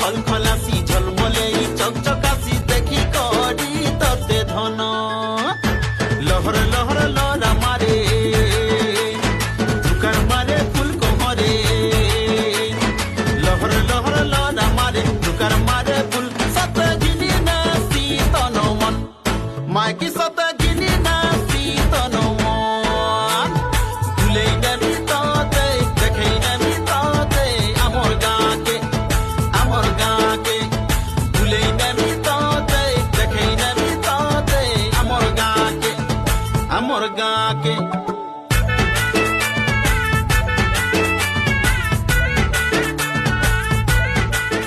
খলখলাসি ঝলমলে চকচকাসি দেখি করি ততে ধন লহর লহর লরা মারে দুকার মারে ফুল কোমরে লহর লহর লরা মারে দুকার মারে ফুল সত গিনি না শীতন মন মাইকি সত গিনি না শীতন মন তুলেই নেবি ততে দেখেই নেবি ততে আমর গাঁকে তুলেই নেবি ততে দেখেই নেবি ততে আমর গাঁকে